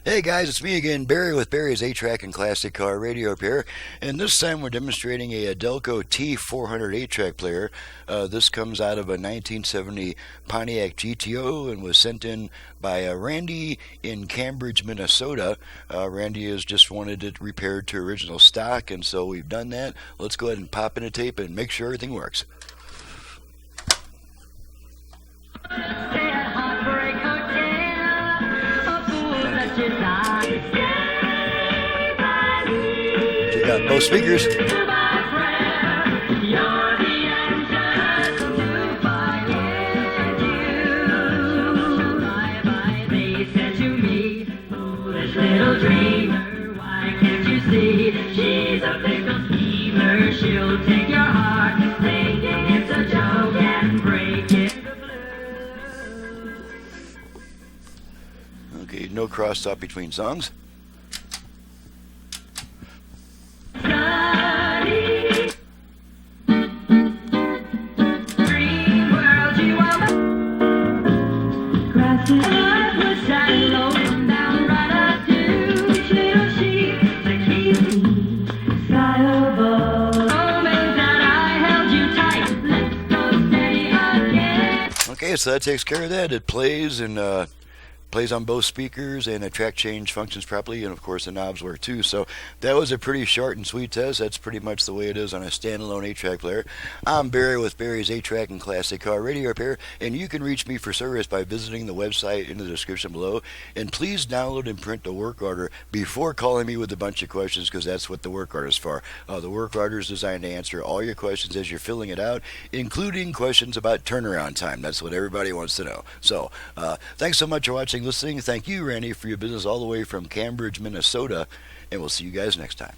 Hey guys, it's me again, Barry with Barry's 8-Track and Classic Car Radio Repair, and this time we're demonstrating a Delco T400 8-Track player. This comes out of a 1970 Pontiac GTO and was sent in by Randy in Cambridge, Minnesota. Randy has just wanted it repaired to original stock, and so we've done that. Let's go ahead and pop in a tape and make sure everything works. Check out both speakers. Little dreamer, why can't you see? She's a fickle schemer. She'll take your heart, thinking it's a joke, and break it. Okay, no cross-talk between songs. Sunny dream world, you are my grass is shallow. Okay, so that takes care of that. It plays and plays on both speakers, and the track change functions properly, and of course the knobs work too. So that was a pretty short and sweet test. That's pretty much the way it is on a standalone 8-track player. I'm Barry with Barry's 8-Track and Classic Car Radio Repair, and you can reach me for service by visiting the website in the description below. And please download and print the work order before calling me with a bunch of questions, because that's what the work order is for. The work order is designed to answer all your questions as you're filling it out, including questions about turnaround time. That's what everybody wants to know. So thanks so much for watching, listening. Thank you, Randy, for your business all the way from Cambridge, Minnesota, and we'll see you guys next time.